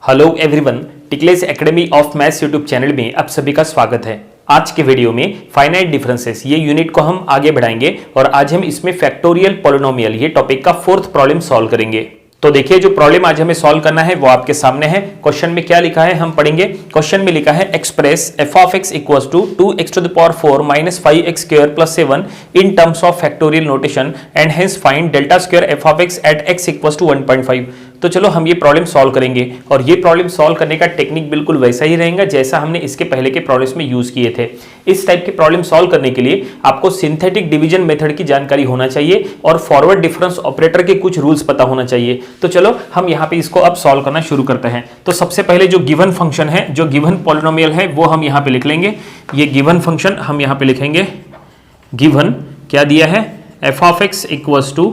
Hello everyone, टिकलेस academy of maths YouTube channel में आप सभी का स्वागत है। आज के वीडियो में फाइनाइट डिफरेंसेस ये यूनिट को हम आगे बढ़ाएंगे और आज हम इसमें फैक्टोरियल पॉलिनोमियल ये टॉपिक का फोर्थ प्रॉब्लम सॉल्व करेंगे। तो देखिए, जो प्रॉब्लम आज हमें सॉल्व करना है वो आपके सामने है। क्वेश्चन में क्या लिखा है हम पढ़ेंगे। क्वेश्चन में लिखा है express f of x equals to 2x to the power 4 minus 5x square plus 7 in terms of factorial notation and hence find delta square f of x at x equals to 1.5। तो चलो हम ये problem solve करेंगे और ये problem solve करने का technique बिल्कुल वैसा ही रहेगा जैसा हमने इसके पहले के प्रॉब्लम्स में यूज किए थे। इस टाइप के प्रॉब्लम सॉल्व करने के लिए आपको सिंथेटिक डिवीजन मेथड की जानकारी होना चाहिए और फॉरवर्ड डिफरेंस ऑपरेटर के कुछ रूल्स पता होना चाहिए। तो चलो हम यहाँ पे इसको अब सॉल्व करना शुरू करते हैं। तो सबसे पहले जो गिवन फंक्शन है, जो गिवन पॉलिनोमियल है, वो हम यहाँ पे लिख लेंगे। ये गिवन फंक्शन हम यहाँ पे लिखेंगे। गिवन क्या दिया है, f of x equals to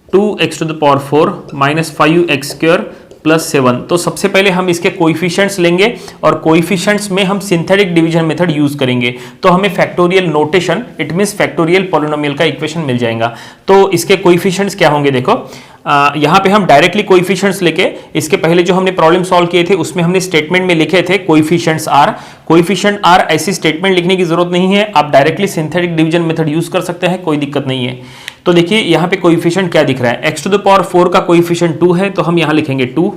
2x to the power 4 minus 5x square plus 7। तो सबसे पहले हम इसके कोएफिशिएंट्स लेंगे और कोएफिशिएंट्स में हम सिंथेटिक डिवीजन मेथड यूज करेंगे तो हमें factorial notation, it means factorial polynomial का इक्वेशन मिल जाएगा। तो इसके कोएफिशिएंट्स क्या होंगे, देखो यहाँ पे हम डायरेक्टली कोएफिशिएंट्स लेके, इसके पहले जो हमने प्रॉब्लम सॉल्व किए थे उसमें हमने स्टेटमेंट में लिखे थे कोएफिशिएंट्स आर। कोएफिशिएंट आर ऐसी स्टेटमेंट लिखने की जरूरत नहीं है, आप directly synthetic division method use कर सकते हैं, कोई दिक्कत नहीं है। तो देखिए यहाँ पे कोएफिशिएंट क्या दिख रहा है, x टू द पावर 4 का कोएफिशिएंट 2 है तो हम यहाँ लिखेंगे 2।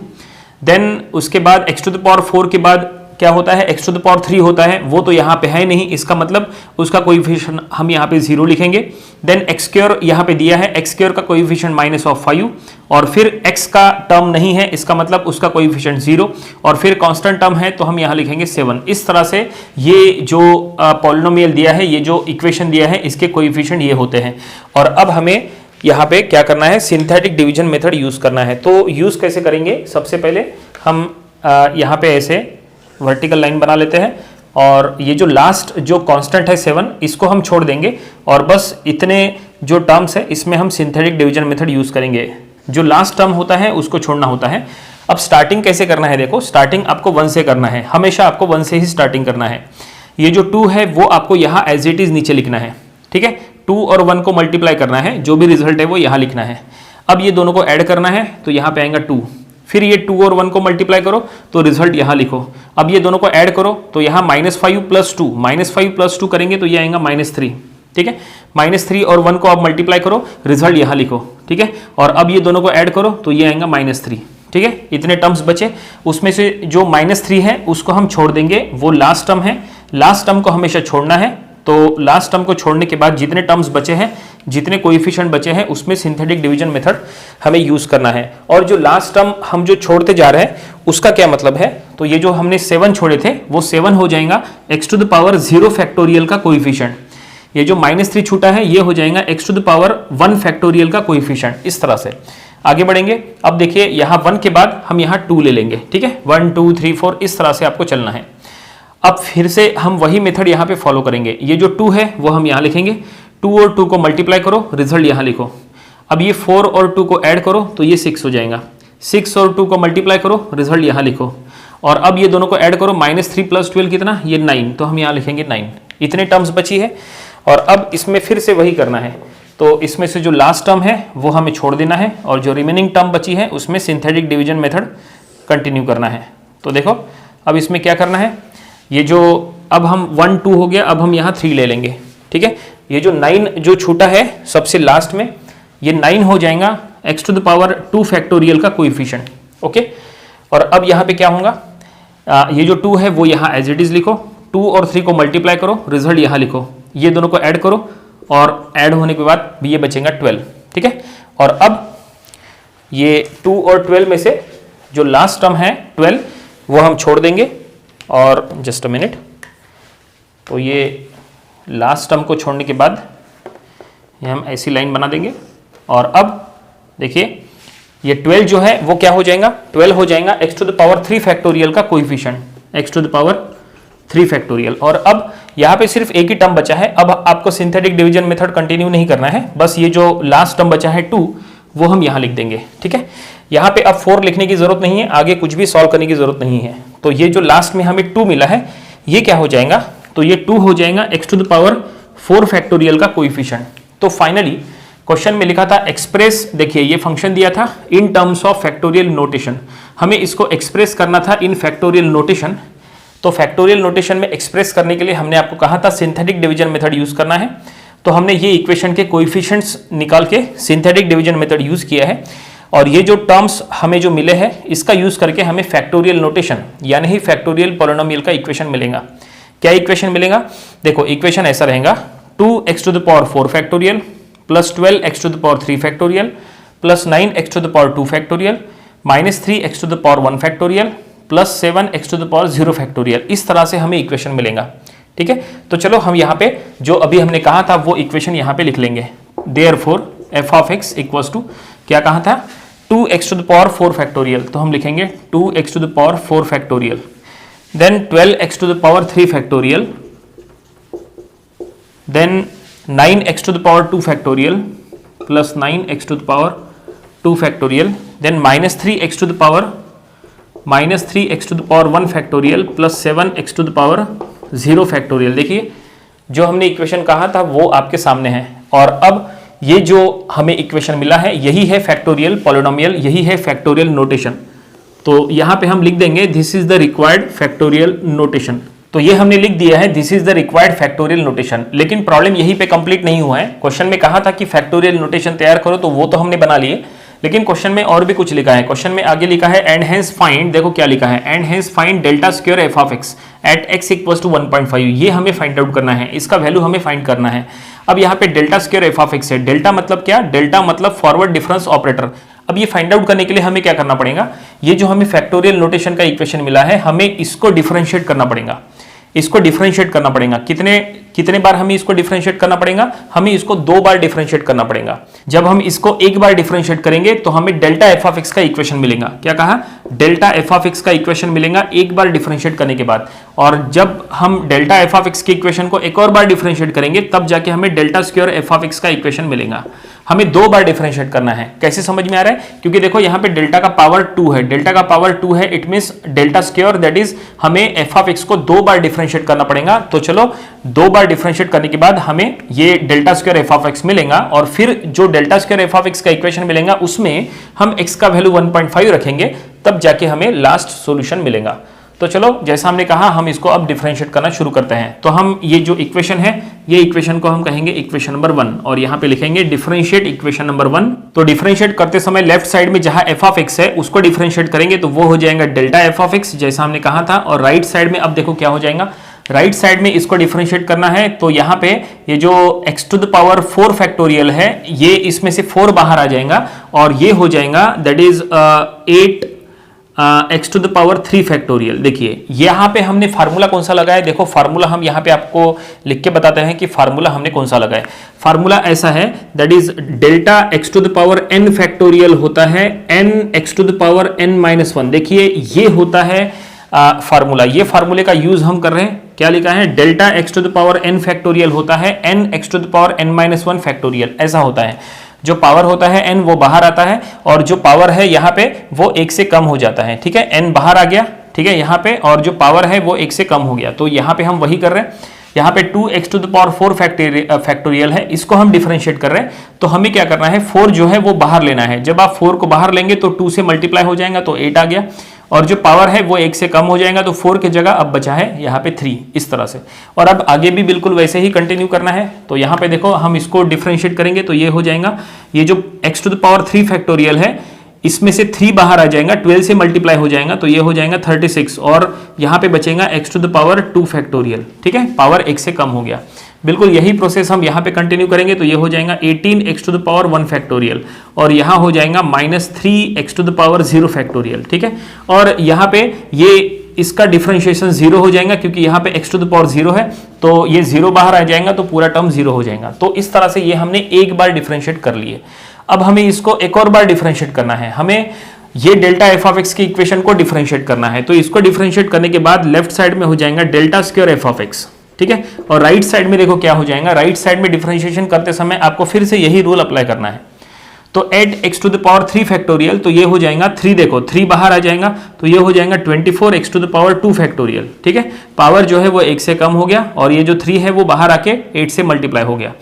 देन उसके बाद x टू द पावर 4 के बाद क्या होता है, x टू द पावर 3 होता है, वो तो यहाँ पे है नहीं, इसका मतलब उसका कोएफिशिएंट हम यहाँ पे 0 लिखेंगे। देन x स्क्वायर यहाँ पे दिया है, x स्क्वायर का कोएफिशिएंट -5 और फिर x का टर्म नहीं है, इसका मतलब उसका कोएफिशिएंट 0 और फिर कांस्टेंट टर्म है तो हम यहाँ लिखेंगे 7। इस तरह से ये जो पॉलिनोमियल दिया है, ये जो इक्वेशन दिया है, इसके कोएफिशिएंट ये होते हैं। और अब हमें यहाँ पे क्या करना है, सिंथेटिक डिवीजन मेथड यूज करना है। तो यूज कैसे करेंगे, सबसे पहले हम यहाँ पे ऐसे वर्टिकल लाइन बना लेते हैं और ये जो लास्ट जो कांस्टेंट है 7, इसको हम छोड़ देंगे और बस इतने जो टर्म्स है इसमें हम सिंथेटिक डिवीजन मेथड यूज करेंगे। जो लास्ट टर्म होता है उसको छोड़ना होता है। अब स्टार्टिंग कैसे करना है, देखो स्टार्टिंग आपको 1 से करना है, हमेशा आपको 1 से ही स्टार्टिंग करना है। ये जो 2 है वो आपको यहाँ एज इट इज नीचे लिखना है, ठीक है। 2 और 1 को मल्टीप्लाई करना है, जो भी रिजल्ट है वो यहाँ लिखना है। अब ये दोनों को ऐड करना है तो यहाँ पे आएगा 2, फिर ये 2 और 1 को मल्टीप्लाई करो तो रिजल्ट यहाँ लिखो। अब ये दोनों को ऐड करो तो यहाँ -5 प्लस 2, -5 प्लस 2 करेंगे तो ये आएगा -3, ठीक है। -3 और 1 को आप मल्टीप्लाई करो, रिजल्ट यहाँ लिखो, ठीक है। और अब ये दोनों को ऐड करो तो ये आएगा -3, ठीक है। इतने टर्म्स बचे, उसमें से जो -3 है उसको हम छोड़ देंगे, वो लास्ट टर्म है। लास्ट टर्म को हमेशा छोड़ना है, तो लास्ट टर्म को छोड़ने के बाद जितने टर्म्स बचे हैं, जितने कोएफिशिएंट बचे हैं, उसमें सिंथेटिक डिवीजन मेथड हमें यूज करना है। और जो लास्ट टर्म हम जो छोड़ते जा रहे हैं उसका क्या मतलब है, तो ये जो हमने 7 छोड़े थे वो 7 हो जाएगा x to the power 0 factorial का कोएफिशिएंट। ये जो -3 छूटा है ये हो जाएगा x to the power 1 factorial का कोएफिशिएंट। इस तरह से आगे बढ़ेंगे। अब देखिए यहाँ 1 के बाद हम यहाँ 2 ले लेंगे, ठीक है। 1 2 3 4 इस तरह से आपको चलना है। अब फिर से हम वही मेथड यहाँ पे फॉलो करेंगे। ये जो 2 है वो हम यहाँ लिखेंगे, 2 और 2 को मल्टीप्लाई करो, रिजल्ट यहाँ लिखो। अब ये 4 और 2 को ऐड करो तो ये 6 हो जाएगा, 6 और 2 को मल्टीप्लाई करो, रिजल्ट यहाँ लिखो। और अब ये दोनों को ऐड करो, -3 प्लस 12 कितना, ये 9, तो हम यहाँ लिखेंगे 9। इतने टर्म्स बची है और अब इसमें फिर से वही करना है। तो इसमें से जो लास्ट टर्म है वो हमें छोड़ देना है और जो रिमेनिंग टर्म बची है उसमें सिंथेटिक डिवीजन मेथड कंटिन्यू करना है। तो देखो अब इसमें क्या करना है, ये जो अब हम 1 2 हो गया, अब हम यहाँ 3 ले लेंगे, ठीक है। ये जो 9 जो छूटा है सबसे लास्ट में, ये 9 हो जाएगा x to the power 2 factorial का कोएफिशिएंट, ओके। और अब यहाँ पे क्या होगा, ये जो 2 है वो यहाँ एज इट इज लिखो, 2 और 3 को मल्टीप्लाई करो, रिजल्ट यहाँ लिखो। ये दोनों को ऐड करो और ऐड होने के बाद ये बचेगा 12, ठीक है। और अब ये 2 और 12 में से जो लास्ट टर्म है 12 वो हम छोड़ देंगे और जस्ट अ मिनट, तो ये लास्ट टर्म को छोड़ने के बाद ये हम ऐसी लाइन बना देंगे। और अब देखिए ये 12 जो है वो क्या हो जाएगा, 12 हो जाएगा x to the power 3 factorial का coefficient, x to the power 3 factorial. और अब यहाँ पे सिर्फ एक ही टर्म बचा है, अब आपको सिंथेटिक डिवीजन मेथड कंटिन्यू नहीं करना है, बस ये जो लास्ट टर्म बचा है 2 वो हम यहाँ लिख देंगे, ठीक है। यहाँ पे अब 4 लिखने की जरूरत नहीं है, आगे कुछ भी सॉल्व करने की जरूरत नहीं है। तो ये जो लास्ट में हमें 2 मिला है ये क्या हो जाएगा, तो ये 2 हो जाएगा x to the power 4 factorial का कोएफिशिएंट। तो फाइनली क्वेश्चन में लिखा था एक्सप्रेस, देखिए ये फंक्शन दिया था in terms of factorial notation, हमें इसको एक्सप्रेस करना था इन फैक्टोरियल नोटेशन। तो फैक्टोरियल नोटेशन में एक्सप्रेस करने के लिए हमने आपको कहा था सिंथेटिक डिवीजन मेथड यूज करना है। तो हमने ये इक्वेशन के कोएफिशिएंट्स निकाल के सिंथेटिक डिवीजन मेथड यूज किया है, और ये जो टर्म्स हमें जो मिले हैं इसका यूज करके हमें फैक्टोरियल नोटेशन यानी ही फैक्टोरियल पॉलिनोमियल का इक्वेशन मिलेगा। क्या इक्वेशन मिलेगा? देखो इक्वेशन ऐसा रहेगा 2x to the power 4 factorial plus 12x to the power 3 factorial plus 9x to the power 2 factorial minus 3x to the power 1 factorial plus 7x to the power 0 factorial. इस तरह से हमें equation मिलेगा। ठीक है, तो चलो हम यहाँ पे जो अभी हमने कहा था वो इक्वेशन यहाँ पे लिख लेंगे। Therefore f of x equals to क्या कहा था? 2x to the power 4 factorial. तो हम लिखेंगे 2x to the power 4 factorial, then 12x to the power 3 factorial, then 9x to the power 2 factorial plus 9x to the power 2 factorial, then minus 3x to the power 1 factorial plus 7x to the power 0 factorial. देखिए जो हमने equation कहा था वो आपके सामने है, और अब ये जो हमें इक्वेशन मिला है यही है फैक्टोरियल पॉलिनोमियल, यही है फैक्टोरियल नोटेशन। तो यहां पे हम लिख देंगे this is the required factorial notation. तो ये हमने लिख दिया है this is the required factorial notation. लेकिन प्रॉब्लम यहीं पे कंप्लीट नहीं हुआ है। क्वेश्चन में कहा था कि फैक्टोरियल नोटेशन तैयार करो, तो वो तो हमने बना लिए, लेकिन क्वेश्चन में और भी कुछ लिखा है। क्वेश्चन में आगे लिखा है एंड हेंस फाइंड, देखो क्या लिखा है, and hence find delta square F of X at X equals to 1.5। ये हमें फाइंड आउट करना है, इसका वैल्यू हमें फाइंड करना है। अब यहाँ पे delta square F of x है। डेल्टा मतलब क्या? डेल्टा मतलब फॉरवर्ड डिफरेंस ऑपरेटर। अब ये फाइंड आउट करने के लिए हमें क्या करना पड़ेगा? ये जो हमें फैक्टोरियल नोटेशन का इक्वेशन मिला है हमें इसको डिफरेंशिएट करना पड़ेगा। इसको डिफरेंशिएट करना पड़ेगा। कितने बार हमें इसको डिफरेंशिएट करना पड़ेगा? हमें इसको 2 बार डिफरेंशिएट करना पड़ेगा। जब हम इसको एक बार डिफरेंशिएट करेंगे तो हमें डेल्टा एफ ऑफ एक्स का इक्वेशन मिलेगा। क्या कहा? डेल्टा एफ ऑफ एक्स का इक्वेशन मिलेगा एक बार डिफरेंशिएट करने के बाद। और जब हम डेल्टा एफ ऑफ एक्स के इक्वेशन को एक और बार डिफरेंशिएट करेंगे तब जाके हमें delta square F of X का इक्वेशन मिलेगा। हमें 2 बार डिफरेंशिएट करना है। कैसे समझ में आ रहा है? क्योंकि देखो यहाँ पे डेल्टा का पावर 2 है, डेल्टा का पावर 2 है, it means delta square that is हमें एफ ऑफ एक्स को 2 बार डिफरेंशिएट करना पड़ेगा। तो चलो 2 बार डिफरेंशिएट करने के बाद हमें ये delta square F of x मिलेगा, और फिर जो delta square F of X का इक्वेशन मिलेगा उसमें हम एक्स का वैल्यू 1.5 रखेंगे, तब जाके हमें लास्ट सॉल्यूशन मिलेगा। तो चलो जैसा हमने कहा हम इसको अब डिफरेंशिएट करना शुरू करते हैं। तो हम ये जो इक्वेशन है ये इक्वेशन को हम कहेंगे इक्वेशन नंबर 1, और यहाँ पे लिखेंगे डिफरेंशिएट इक्वेशन नंबर 1। तो डिफरेंशिएट करते समय लेफ्ट साइड में जहां एफ ऑफ एक्स है उसको डिफरेंशिएट करेंगे तो वो हो जाएगा डेल्टा एफ ऑफ एक्स जैसा हमने कहा था। और राइट साइड में अब देखो क्या हो जाएगा, राइट साइड में इसको डिफरेंशिएट करना है तो यहाँ पे ये जो x to the power 4 factorial है ये इसमें से 4 बाहर आ जाएगा, और ये हो जाएगा that is 8 x to the power 3 factorial. देखिए यहाँ पे हमने फार्मूला कौन सा लगाया, देखो फार्मूला हम यहाँ पे आपको लिख के बताते हैं कि फार्मूला हमने कौन सा लगाया। फार्मूला ऐसा है that is delta x to the power n factorial होता है n x to the power n minus 1। देखिए ये होता है फार्मूला, ये फार्मूले का यूज हम कर रहे हैं। क्या लिखा है? Delta x to the power n factorial होता है n x to the power n minus 1 factorial. ऐसा होता है, जो पावर होता है n वो बाहर आता है, और जो पावर है यहाँ पे वो 1 से कम हो जाता है। ठीक है, n बाहर आ गया, ठीक है यहाँ पे, और जो पावर है वो 1 से कम हो गया। तो यहाँ पे हम वही कर रहे हैं। यहाँ पे 2x to the power 4 factorial है, इसको हम डिफरेंशिएट कर रहे हैं। तो हमें क्या करना है, 4 जो है वो बाहर लेना है। जब आप 4 को बाहर लेंगे तो 2 से मल्टीप्लाई हो जाएगा तो 8 आ गया, और जो पावर है वो 1 से कम हो जाएगा तो 4 की जगह अब बचा है यहाँ पे 3, इस तरह से। और अब आगे भी बिल्कुल वैसे ही कंटिन्यू करना है। तो यहाँ पे देखो हम इसको डिफरेंशिएट करेंगे तो ये हो जाएगा, ये जो x to the power 3 factorial है इसमें से 3 बाहर आ जाएगा, 12 से मल्टीप्लाई हो जाएगा तो ये हो जाएगा 36, और यहाँ पे बचेगा x to the power 2 factorial. ठीक है, पावर 1 से कम हो गया। बिल्कुल यही प्रोसेस हम यहाँ पे कंटिन्यू करेंगे तो ये हो जाएगा 18x to the power 1 factorial, और यहाँ हो जाएगा minus 3x to the power 0 factorial. ठीक है, और यहाँ पे ये इसका डिफरेंशिएशन 0 हो जाएगा क्योंकि यहाँ पे x टू द पावर 0 है, तो ये 0 बाहर आ जाएगा तो पूरा टर्म 0 हो जाएगा। तो इस तरह से ये हमने एक बार डिफरेंशिएट कर लिए। अब हमें इसको एक और बार डिफरेंशिएट करना है। हमें ये डेल्टा एफ ऑफ एक्स की इक्वेशन को डिफरेंशिएट करना है। तो इसको डिफरेंशिएट करने के बाद लेफ्ट साइड में हो जाएगा delta square F of x. ठीक है, और राइट साइड में देखो क्या हो जाएगा, राइट साइड में डिफरेंशिएशन करते समय आपको फिर से यही रूल अप्लाई करना है। तो add x to the power 3 factorial, तो ये हो जाएगा 3, देखो 3 बाहर आ जाएगा तो ये हो जाएगा 24x to the power 2 factorial. ठीक है, पावर जो है वो 1 से कम हो गया, और ये जो 3 है वो बाहर आके 8 से मल्टीप्लाई हो गया।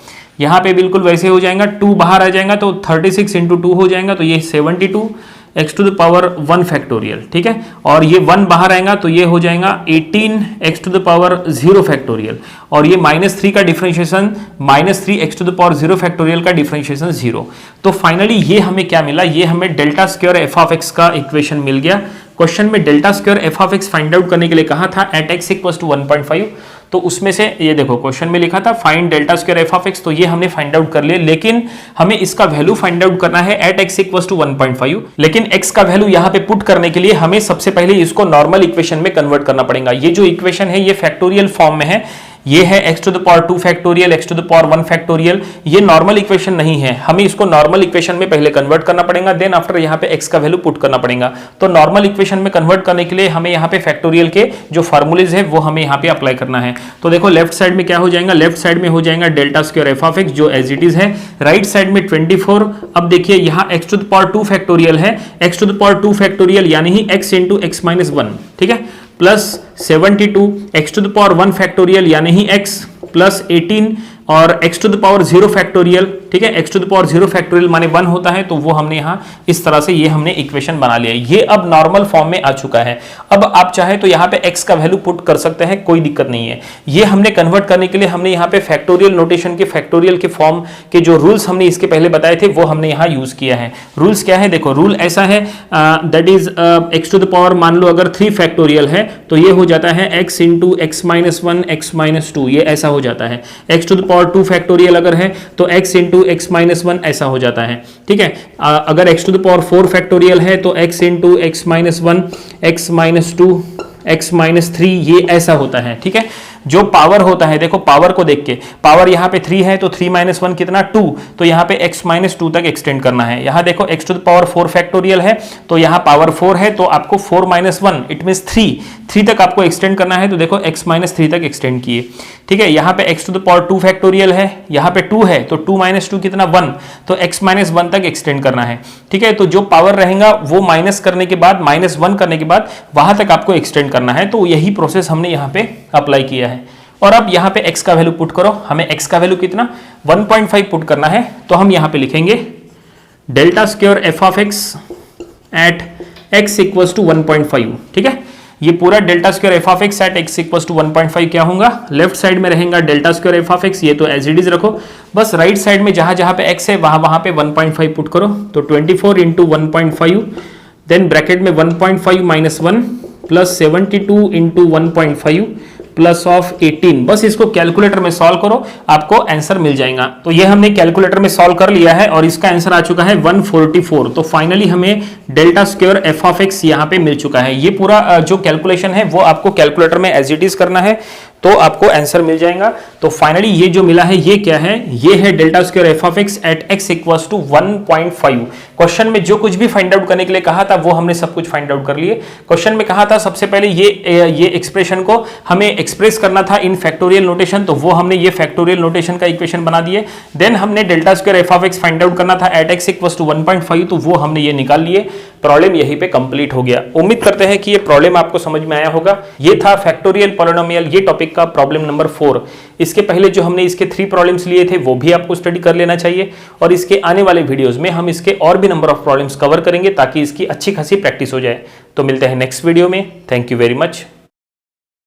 यहाँ पे बिल्कुल वैसे हो जाएगा, 2 बाहर आ जाएगा तो 36 इंटू 2 हो जाएगा तो ये 72, X to the power 1 factorial, ठीक है, और ये 1 बाहर आएगा तो ये हो जाएगा 18 X to the power 0 factorial, और ये -3 का differentiation -3 X to the power 0 factorial का डिफरेंशिएशन 0। तो फाइनली ये हमें क्या मिला, ये हमें delta square F of X का इक्वेशन मिल गया। क्वेश्चन में delta square F of X find out करने के लिए कहा था एट एक्स इक्वल टू 1.5, तो उसमें से ये देखो क्वेश्चन में लिखा था find delta square F of x, तो ये हमने फाइंड आउट कर लिया, लेकिन हमें इसका वैल्यू फाइंड आउट करना है एट एक्स इक्वल टू 1.5। लेकिन एक्स का वैल्यू यहाँ पे पुट करने के लिए हमें सबसे पहले इसको नॉर्मल इक्वेशन में कन्वर्ट करना पड़ेगा। ये जो इक्वेशन है ये फैक्टोरियल फॉर्म में है, ये है x to the power 2 factorial, x to the power 1 factorial, ये नॉर्मल इक्वेशन नहीं है, हमें इसको नॉर्मल इक्वेशन में पहले कन्वर्ट करना पड़ेगा, देन आफ्टर यहाँ पे x का वैल्यू पुट करना पड़ेगा। तो नॉर्मल इक्वेशन में कन्वर्ट करने के लिए हमें यहाँ पे फैक्टोरियल के जो फॉर्मूलेज है वो हमें यहाँ पे अप्लाई करना है। तो देखो लेफ्ट साइड में क्या हो जाएगा, लेफ्ट साइड में हो जाएगा delta square F of X जो एज इट इज है, राइट साइड में 24। अब देखिए यहाँ x to the power 2 factorial है, x to the power 2 factorial यानी ही x इंटू x माइनस 1, ठीक है, plus 72 X to the power 1 factorial यानी ही x प्लस 18 और x to the power 0 factorial, ठीक है, x to the power 0 factorial माने 1 होता है, तो वो हमने यहाँ इस तरह से ये हमने इक्वेशन बना लिया। ये अब नॉर्मल फॉर्म में आ चुका है। अब आप चाहे तो यहाँ पे x का वैल्यू पुट कर सकते हैं, कोई दिक्कत नहीं है। ये हमने कन्वर्ट करने के लिए हमने यहाँ पे फैक्टोरियल नोटेशन के फैक्टोरियल के फॉर्म के जो रूल्स हमने इसके पहले बताए थे वो हमने यहाँ यूज किया है। रूल्स क्या है, देखो रूल ऐसा है, that is x to the power मान लो अगर 3 फैक्टोरियल है तो ये हो जाता है x into x minus 1 x minus 2, ये ऐसा हो जाता है। x to the power 2 factorial अगर है तो x इंटू x माइनस 1 ऐसा हो जाता है, ठीक है। अगर x to the power 4 factorial है तो x into x minus 1 x minus 2 x minus 3 ये ऐसा होता है, ठीक है। जो पावर होता है, देखो पावर को देख के, पावर यहाँ पे 3 है तो 3 माइनस 1 कितना 2, तो यहाँ पे x माइनस 2 तक एक्सटेंड करना है। यहाँ देखो x to the power 4 factorial है तो यहाँ पावर 4 है तो आपको 4 माइनस 1 इट मीन 3 तक आपको एक्सटेंड करना है, तो देखो x माइनस 3 तक एक्सटेंड किए, ठीक है। यहाँ पे x to the power 2 factorial है, यहाँ पे 2 है तो 2 माइनस 2 कितना 1, तो x माइनस 1 तक एक्सटेंड करना है, ठीक है। तो जो पावर रहेगा वो माइनस करने के बाद, माइनस 1 करने के बाद वहां तक आपको एक्सटेंड करना है, तो यही प्रोसेस हमने यहाँ पे अप्लाई किया है। और अब यहाँ पे x का वैल्यू पुट करो, हमें x का वैल्यू कितना 1.5 पुट करना है, तो हम यहाँ पे लिखेंगे delta square F of X at x equals to 1.5, ठीक है। ये पूरा delta square F of X at x equals to 1.5 क्या होगा, लेफ्ट साइड में रहेगा delta square F of X, ये तो एज इट इज रखो, बस राइट साइड में जहां जहां पे x है वहां पे 1.5 पुट करो, तो 24 इंटू 1.5, देन ब्रैकेट में 1.5 minus 1 plus 72 into 1.5 plus of 18, बस इसको कैलकुलेटर में सॉल्व करो, आपको आंसर मिल जाएगा। तो ये हमने कैलकुलेटर में सॉल्व कर लिया है और इसका आंसर आ चुका है 144। तो फाइनली हमें delta square F of x यहाँ पे मिल चुका है। ये पूरा जो कैलकुलेशन है वो आपको कैलकुलेटर में एज इट इज करना है तो आपको आंसर मिल जाएगा। तो फाइनली ये जो मिला है ये क्या है, ये है delta square F of X at X equals to 1.5। Question में जो कुछ भी फाइंड आउट करने के लिए कहा था वो हमने सब कुछ फाइंड आउट कर लिए। क्वेश्चन में कहा था सबसे पहले ये एक्सप्रेशन को हमें एक्सप्रेस करना था इन फैक्टोरियल नोटेशन, तो वो हमने ये फैक्टोरियल नोटेशन का इक्वेशन बना दिए। देन हमने delta square F of X find out करना था एट एक्स इक्वल्स टू 1.5, तो वो हमने ये निकाल लिए। प्रॉब्लम यहीं पे कंप्लीट हो गया। उम्मीद करते हैं कि ये प्रॉब्लम आपको समझ में आया होगा। ये था फैक्टोरियल पॉलिनोमियल, ये टॉपिक का प्रॉब्लम नंबर 4। इसके पहले जो हमने इसके 3 प्रॉब्लम्स लिए थे वो भी आपको स्टडी कर लेना चाहिए, और इसके आने वाले वीडियोस में हम इसके और भी नंबर ऑफ प्रॉब्लम्स कवर करेंगे ताकि इसकी अच्छी खासी प्रैक्टिस हो जाए। तो मिलते हैं नेक्स्ट वीडियो में। Thank you very much.